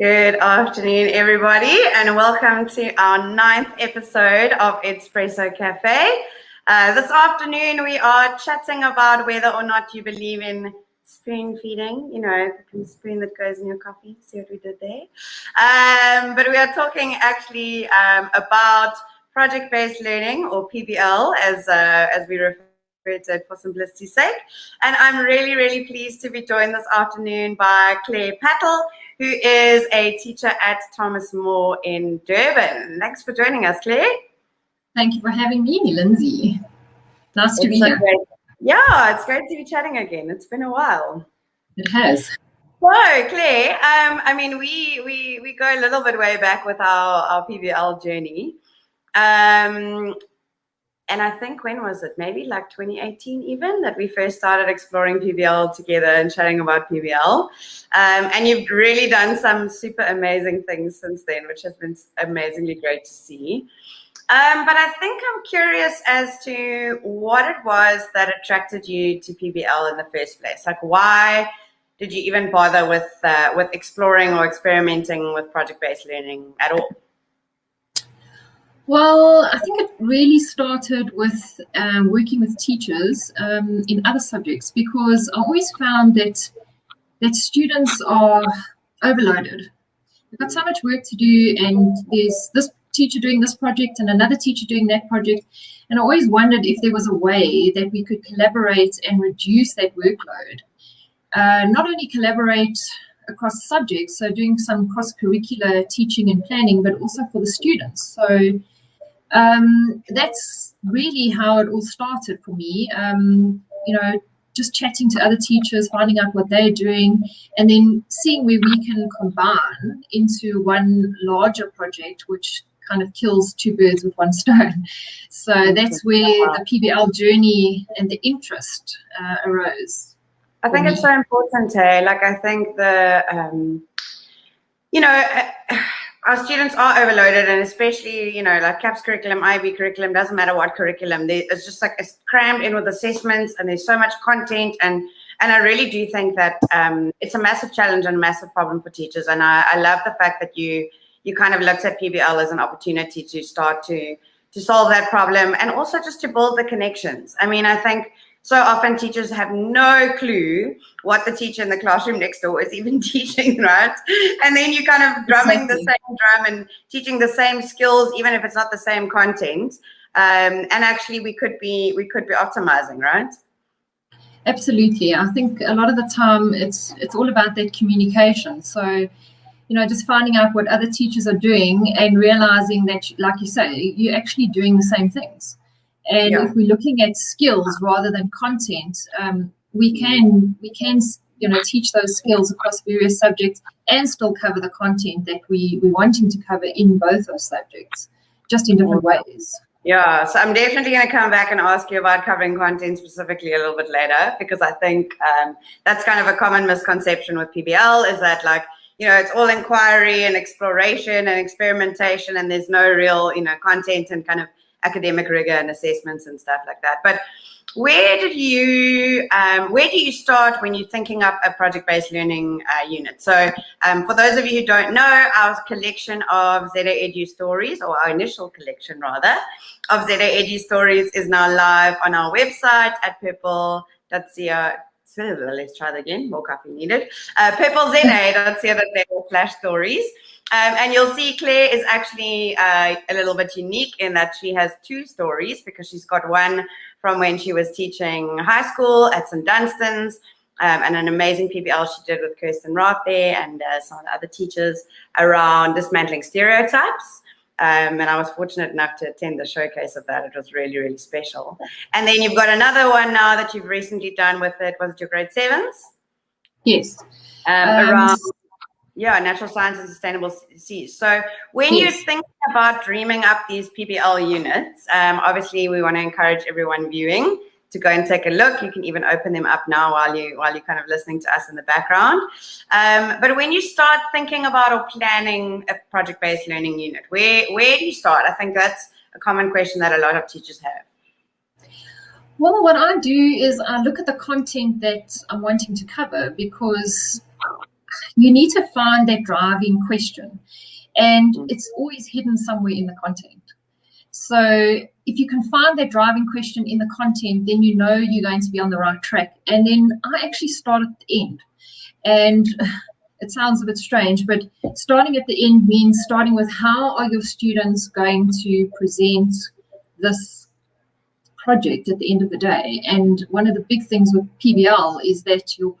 Good afternoon, everybody, and welcome to our 9th episode of EDspresso Café. This afternoon, we are chatting about whether or not you believe in spoon feeding, the spoon that goes in your coffee. See what we did there? But we are talking actually about project-based learning, or PBL, as we refer to it for simplicity's sake. And I'm really, really pleased to be joined this afternoon by Claire Pattle, who is a teacher at Thomas More in Durban. Thanks for joining us, Claire. Thank you for having me, Lindsay. Nice to be here. Great. Yeah, it's great to be chatting again. It's been a while. It has. So, Claire, we go a little bit way back with our PBL journey. And I think, when was it? Maybe like 2018 even, that we first started exploring PBL together and chatting about PBL. And you've really done some super amazing things since then, which has been amazingly great to see. But I think I'm curious as to what it was that attracted you to PBL in the first place. Like, why did you even bother with exploring or experimenting with project-based learning at all? Well, I think it really started with working with teachers in other subjects, because I always found that students are overloaded. They've got so much work to do, and there's this teacher doing this project and another teacher doing that project. And I always wondered if there was a way that we could collaborate and reduce that workload. Not only collaborate across subjects, so doing some cross-curricular teaching and planning, but also for the students. So that's really how it all started for me. Just chatting to other teachers, finding out what they're doing, and then seeing where we can combine into one larger project, which kind of kills two birds with one stone. So that's where the PBL journey and the interest arose. I think it's so important, hey? Like, I think our students are overloaded, and especially, like CAPS curriculum, IB curriculum, doesn't matter what curriculum, it's just like it's crammed in with assessments, and there's so much content, and I really do think that it's a massive challenge and a massive problem for teachers. And I love the fact that you kind of looked at PBL as an opportunity to start to solve that problem, and also just to build the connections. I mean, I think so often teachers have no clue what the teacher in the classroom next door is even teaching, right? And then you kind of drumming the same drum and teaching the same skills, even if it's not the same content. And actually, we could be optimizing, right? Absolutely. I think a lot of the time it's all about that communication. So, just finding out what other teachers are doing and realizing that, like you say, you're actually doing the same things. And if we're looking at skills rather than content, we can teach those skills across various subjects and still cover the content that we're wanting to cover in both those subjects, just in different ways. Yeah, so I'm definitely going to come back and ask you about covering content specifically a little bit later, because I think that's kind of a common misconception with PBL, is that, like, it's all inquiry and exploration and experimentation, and there's no real, content and kind of academic rigor and assessments and stuff like that. But where do you start when you're thinking up a project-based learning unit? So for those of you who don't know, our collection of ZA Edu stories, or our initial collection rather, of ZA Edu stories is now live on our website at purple.co. Let's try that again, more coffee needed. purpleZA.co.za/stories. And you'll see Claire is actually a little bit unique in that she has two stories, because she's got one from when she was teaching high school at St. Dunstan's, and an amazing PBL she did with Kirsten Roth there and some of the other teachers around dismantling stereotypes. And I was fortunate enough to attend the showcase of that. It was really, really special. And then you've got another one now that you've recently done with it. Was it your grade 7s? Yes. Around natural science and sustainable seas. So when you're thinking about dreaming up these PBL units, obviously we want to encourage everyone viewing to go and take a look. You can even open them up now while you're kind of listening to us in the background. But when you start thinking about or planning a project-based learning unit, where do you start? I think that's a common question that a lot of teachers have. Well, what I do is I look at the content that I'm wanting to cover, because you need to find that driving question, and it's always hidden somewhere in the content. So if you can find that driving question in the content, then you know you're going to be on the right track. And then I actually start at the end. And it sounds a bit strange, but starting at the end means starting with how are your students going to present this project at the end of the day. And one of the big things with PBL is that your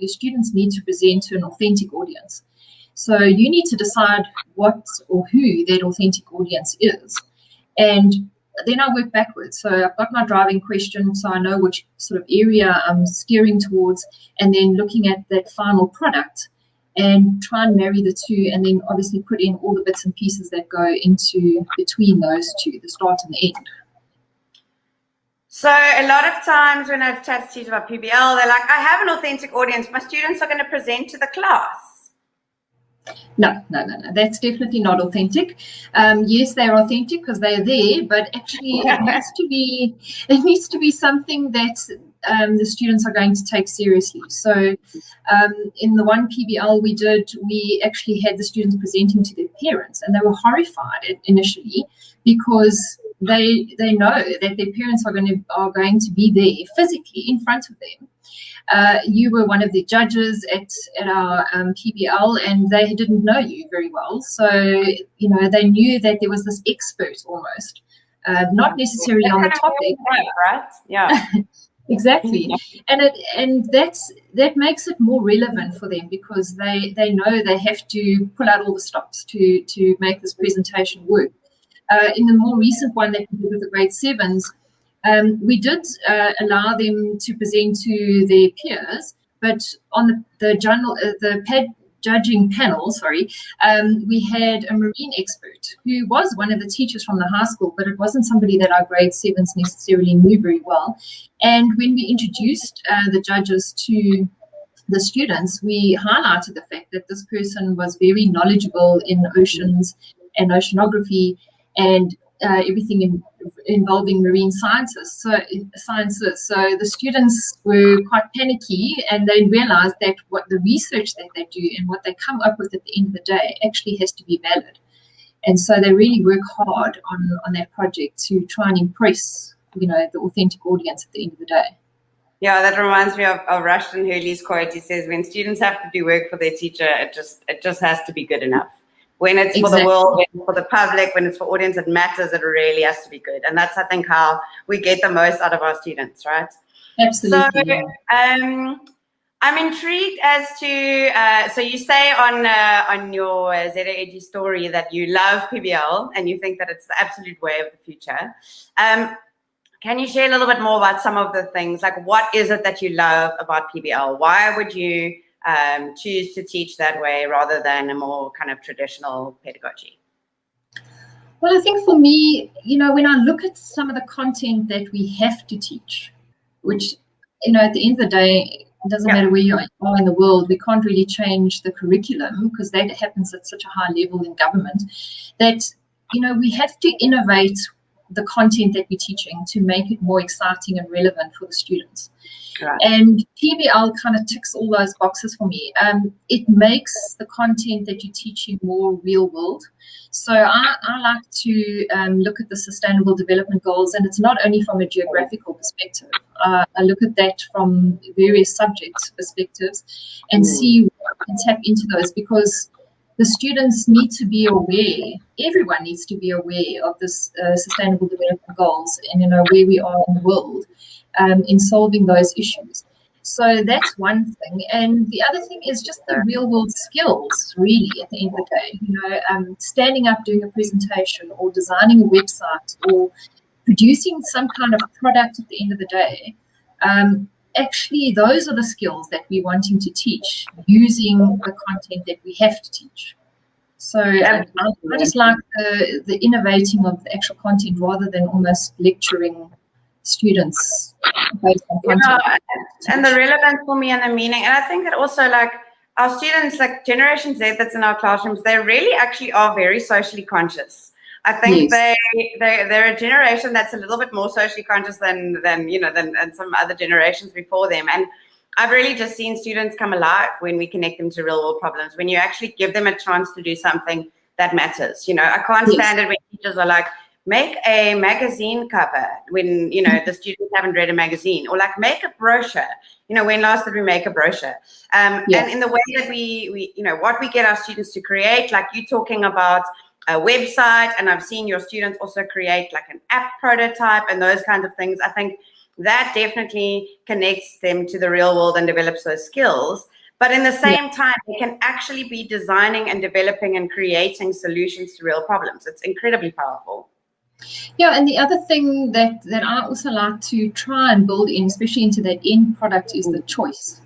students need to present to an authentic audience. So you need to decide what or who that authentic audience is. And then I work backwards. So I've got my driving question, so I know which sort of area I'm steering towards, and then looking at that final product and try and marry the two, and then obviously put in all the bits and pieces that go into between those two, the start and the end. So a lot of times when I chat to teachers about PBL, they're like, I have an authentic audience. My students are going to present to the class. No. That's definitely not authentic. Yes, they're authentic because they're there, but actually it needs to be something that the students are going to take seriously. So in the one PBL we did, we actually had the students presenting to their parents, and they were horrified initially because they know that their parents are going to be there physically in front of them. You were one of the judges at our PBL, and they didn't know you very well. So, they knew that there was this expert almost, not necessarily on the topic. Right? Yeah. Exactly. And that makes it more relevant for them because they know they have to pull out all the stops to make this presentation work. In the more recent one that we did with the grade 7s, we did allow them to present to their peers, but on the judging panel, we had a marine expert who was one of the teachers from the high school, but it wasn't somebody that our grade 7s necessarily knew very well. And when we introduced the judges to the students, we highlighted the fact that this person was very knowledgeable in oceans and oceanography and everything involving marine sciences. So the students were quite panicky, and they realized that what the research that they do and what they come up with at the end of the day actually has to be valid. And so they really work hard on that project to try and impress, the authentic audience at the end of the day. Yeah, that reminds me of Rushton Hurley's quote. He says, when students have to do work for their teacher, it just has to be good enough. When it's for the world, when it's for the public, when it's for audience, it matters. It really has to be good. And that's, I think, how we get the most out of our students, right? Absolutely. So I'm intrigued as to, so you say on your ZAEG story that you love PBL and you think that it's the absolute way of the future. Can you share a little bit more about some of the things? Like, what is it that you love about PBL? Why would you choose to teach that way rather than a more kind of traditional pedagogy? Well, I think for me, when I look at some of the content that we have to teach, which, at the end of the day, it doesn't matter where you are in the world, we can't really change the curriculum because that happens at such a high level in government, that, we have to innovate the content that we're teaching to make it more exciting and relevant for the students. Right. And PBL kind of ticks all those boxes for me. It makes the content that you're teaching more real world. So I like to look at the Sustainable Development Goals, and it's not only from a geographical perspective. I look at that from various subject perspectives and see what I can tap into those, because the students need to be aware, everyone needs to be aware of this Sustainable Development Goals and where we are in the world in solving those issues. So that's one thing. And the other thing is just the real world skills, really, at the end of the day. Standing up, doing a presentation, or designing a website, or producing some kind of product at the end of the day. Actually, those are the skills that we're wanting to teach using the content that we have to teach. So I just like the innovating of the actual content rather than almost lecturing students based on content. And the relevance for me and the meaning. And I think that also, like, our students, like Generation Z that's in our classrooms, they really actually are very socially conscious. I think they're a generation that's a little bit more socially conscious than some other generations before them. And I've really just seen students come alive when we connect them to real world problems, when you actually give them a chance to do something that matters. You know, I can't stand it when teachers are like, make a magazine cover when, you know, the students haven't read a magazine, or like make a brochure. You know, when last did we make a brochure? And in the way that we, you know, what we get our students to create, like you talking about a website, and I've seen your students also create like an app prototype and those kinds of things. I think that definitely connects them to the real world and develops those skills. But in the same time, they can actually be designing and developing and creating solutions to real problems. It's incredibly powerful. Yeah, and the other thing that I also like to try and build in, especially into that end product, is the choice.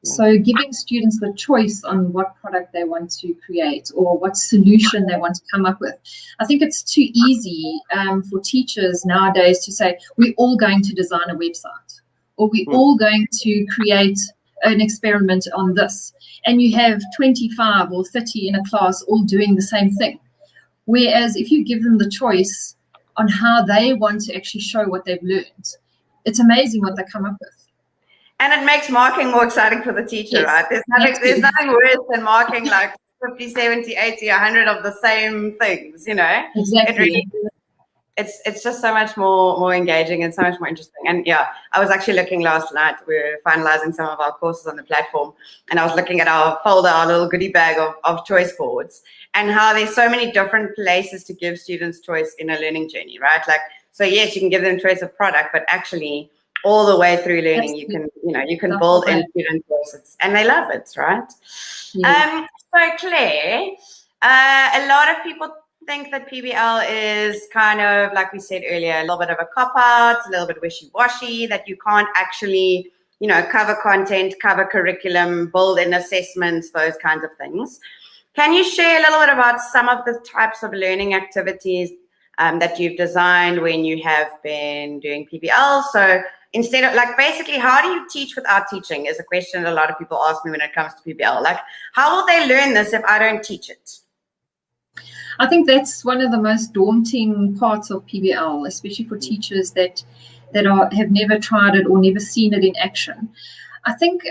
So giving students the choice on what product they want to create or what solution they want to come up with. I think it's too easy for teachers nowadays to say, we're all going to design a website, or we're all going to create an experiment on this. And you have 25 or 30 in a class all doing the same thing. Whereas if you give them the choice on how they want to actually show what they've learned, it's amazing what they come up with. And it makes marking more exciting for the teacher, right? There's nothing worse than marking like 50, 70, 80, 100 of the same things, you know? Exactly. It really, it's just so much more engaging and so much more interesting. And yeah, I was actually looking last night. We were finalizing some of our courses on the platform, and I was looking at our folder, our little goodie bag of choice boards, and how there's so many different places to give students choice in a learning journey, right? Like, so yes, you can give them choice of product, but actually all the way through learning, you can build in student choices, and they love it, right? Yeah. So Claire, a lot of people think that PBL is kind of, like we said earlier, a little bit of a cop-out, a little bit wishy-washy, that you can't actually, you know, cover content, cover curriculum, build in assessments, those kinds of things. Can you share a little bit about some of the types of learning activities that you've designed when you have been doing PBL? So instead of, like, basically, how do you teach without teaching is a question that a lot of people ask me when it comes to PBL. Like, how will they learn this if I don't teach it? I think that's one of the most daunting parts of PBL, especially for teachers that have never tried it or never seen it in action. I think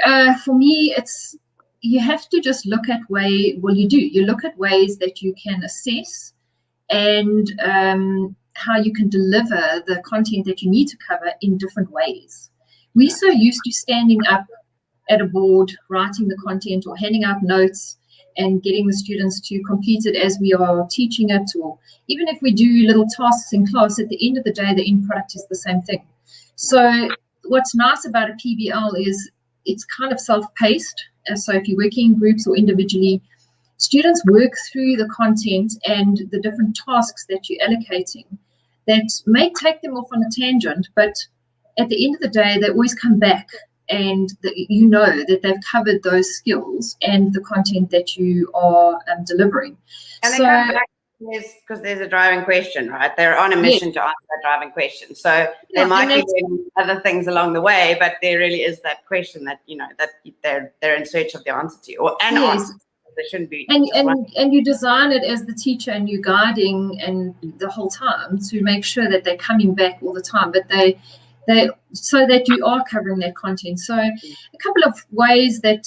for me, you have to just look at you look at ways that you can assess and how you can deliver the content that you need to cover in different ways. We're so used to standing up at a board, writing the content or handing out notes and getting the students to complete it as we are teaching it, or even if we do little tasks in class, at the end of the day, the end product is the same thing. So what's nice about a PBL is it's kind of self-paced. So if you're working in groups or individually, students work through the content and the different tasks that you're allocating that may take them off on a tangent, but at the end of the day, they always come back and you know that they've covered those skills and the content that you are delivering. And so, they come back because there's a driving question, right? They're on a mission to answer that driving question. So they might be doing other things along the way, but there really is that question that, you know, that they're in search of the answer to, or answer. They shouldn't be. And you design it as the teacher, and you're guiding and the whole time to make sure that they're coming back all the time, but they so that you are covering that content. So a couple of ways that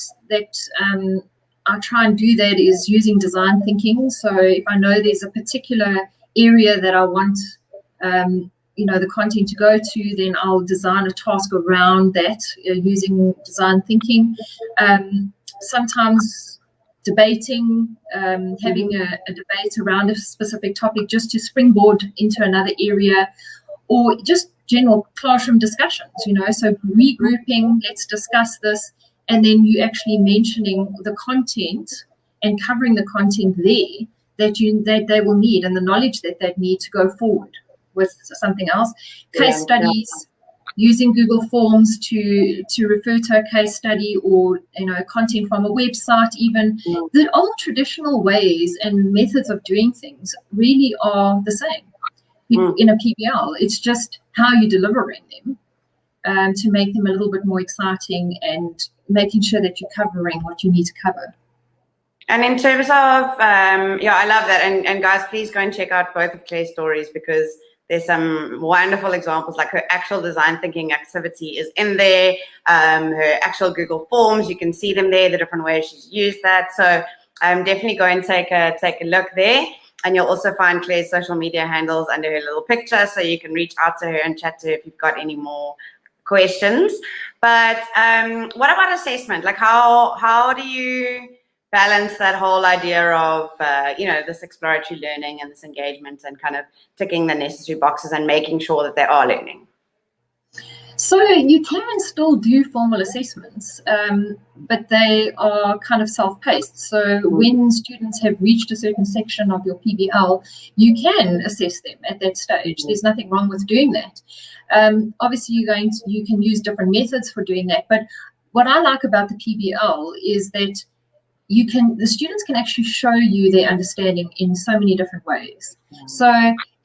I try and do that is using design thinking. So if I know there's a particular area that I want the content to go to, then I'll design a task around that using design thinking. Sometimes debating, having a debate around a specific topic just to springboard into another area, or just general classroom discussions, so regrouping, let's discuss this, and then you actually mentioning the content and covering the content there that they will need and the knowledge that they need to go forward with something else. Case studies, using Google Forms to refer to a case study, or content from a website even. The old traditional ways and methods of doing things really are the same in a PBL. It's just how you're delivering them to make them a little bit more exciting and making sure that you're covering what you need to cover. And in terms of, I love that. And guys, please go and check out both of Claire's stories, because There's some wonderful examples, like her actual design thinking activity is in there. Her actual Google Forms, you can see them there, the different ways she's used that. So definitely go and take a look there. And you'll also find Claire's social media handles under her little picture, so you can reach out to her and chat to her if you've got any more questions. But what about assessment? Like how do you balance that whole idea of, this exploratory learning and this engagement and kind of ticking the necessary boxes and making sure that they are learning? So you can still do formal assessments, but they are kind of self-paced. So when students have reached a certain section of your PBL, you can assess them at that stage. There's nothing wrong with doing that. Obviously, you can use different methods for doing that. But what I like about the PBL is that the students can actually show you their understanding in so many different ways. So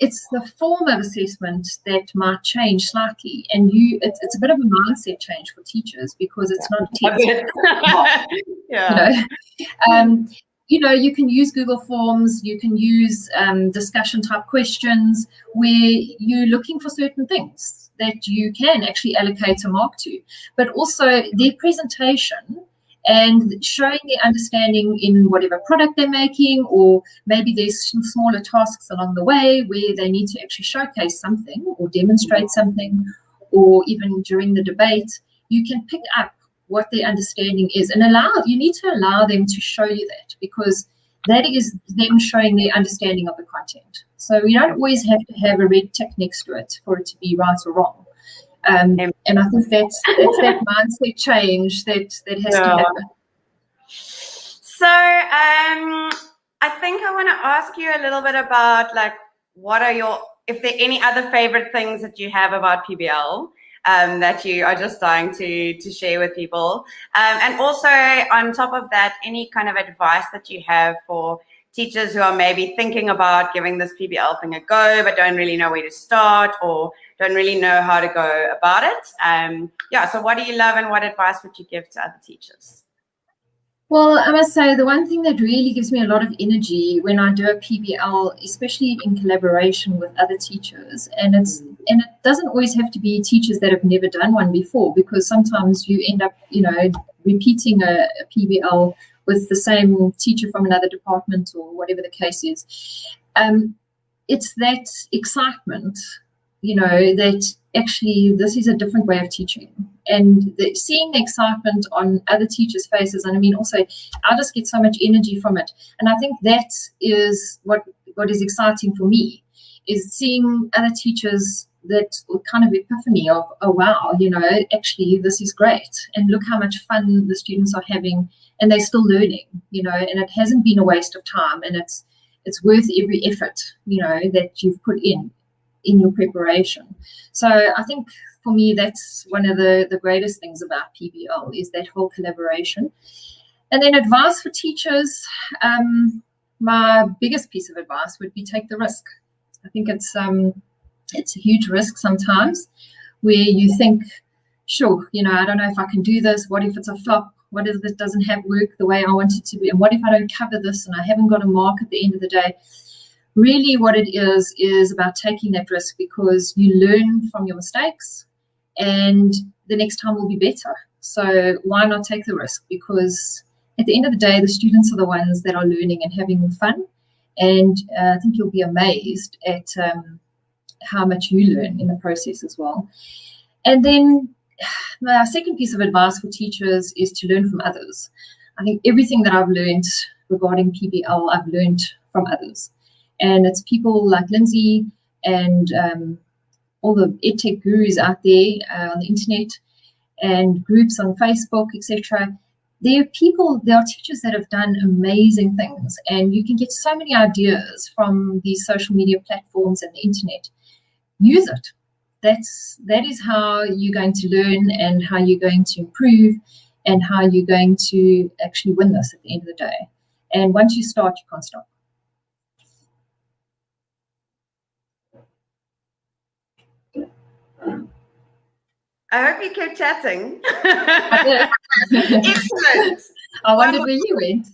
it's the form of assessment that might change slightly, and it's a bit of a mindset change for teachers, because it's not a test. You can use Google Forms, you can use discussion type questions where you're looking for certain things that you can actually allocate a mark to, but also their presentation and showing their understanding in whatever product they're making, or maybe there's some smaller tasks along the way where they need to actually showcase something or demonstrate something, or even during the debate, you can pick up what their understanding is, and you need to allow them to show you that, because that is them showing their understanding of the content. So you don't always have to have a red tick next to it for it to be right or wrong. And I think that's that mindset change that has to happen. So I think I want to ask you a little bit about, like, if there are any other favorite things that you have about PBL that you are just dying to share with people. And also on top of that, any kind of advice that you have for teachers who are maybe thinking about giving this PBL thing a go, but don't really know where to start or don't really know how to go about it. So what do you love, and what advice would you give to other teachers? Well, I must say the one thing that really gives me a lot of energy when I do a PBL, especially in collaboration with other teachers, and it doesn't always have to be teachers that have never done one before, because sometimes you end up, repeating a PBL with the same teacher from another department or whatever the case is. It's that excitement, that actually this is a different way of teaching, and seeing the excitement on other teachers' faces. And I mean, also, I just get so much energy from it. And I think that is what is exciting for me, is seeing other teachers, that kind of epiphany of, oh, wow, actually this is great. And look how much fun the students are having, and they're still learning, and it hasn't been a waste of time, and it's worth every effort, that you've put in your preparation. So I think for me, that's one of the greatest things about PBL, is that whole collaboration. And then advice for teachers, my biggest piece of advice would be take the risk. I think it's a huge risk sometimes, where you think, sure, I don't know if I can do this. What if it's a flop? What if it doesn't work the way I want it to be? And what if I don't cover this and I haven't got a mark at the end of the day? Really what it is about taking that risk, because you learn from your mistakes and the next time will be better. So why not take the risk? Because at the end of the day, the students are the ones that are learning and having fun. And I think you'll be amazed at how much you learn in the process as well. And then my second piece of advice for teachers is to learn from others. I think everything that I've learned regarding PBL, I've learned from others. And it's people like Lindsay and all the EdTech gurus out there on the internet, and groups on Facebook, etc. There are teachers that have done amazing things, and you can get so many ideas from these social media platforms and the internet. Use it. That is how you're going to learn, and how you're going to improve, and how you're going to actually win this at the end of the day. And once you start, you can't stop. I hope you kept chatting. I did. Excellent. I wondered where you went.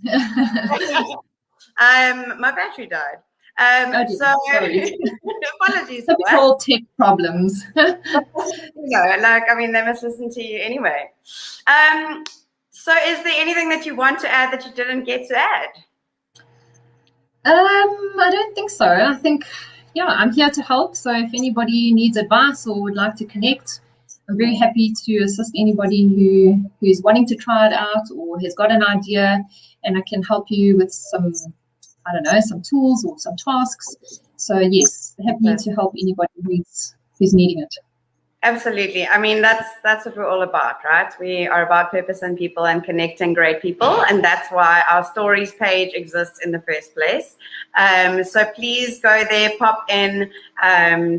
My battery died. dear, So sorry. apologies for that. Typical tech problems. I mean, they must listen to you anyway. So is there anything that you want to add that you didn't get to add? I don't think so. I think, yeah, I'm here to help. So if anybody needs advice or would like to connect, I'm very happy to assist anybody who is wanting to try it out or has got an idea, and I can help you with some, I don't know, some tools or some tasks. So yes, happy to help anybody who's needing it. Absolutely. I mean, that's what we're all about, right? We are about purpose and people and connecting great people. And that's why our stories page exists in the first place. So please go there, pop in,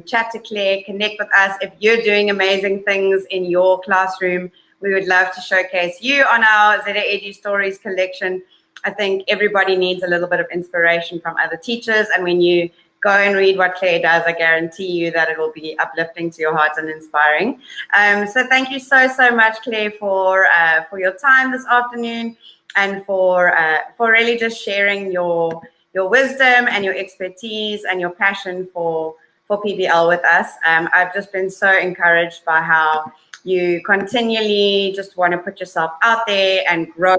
chat to Claire, connect with us. If you're doing amazing things in your classroom, we would love to showcase you on our ZA Edu Stories collection. I think everybody needs a little bit of inspiration from other teachers. And when you go and read what Claire does, I guarantee you that it will be uplifting to your heart and inspiring. So thank you so much, Claire, for your time this afternoon and for really just sharing your wisdom and your expertise and your passion for PBL with us. I've just been so encouraged by how you continually just want to put yourself out there and grow.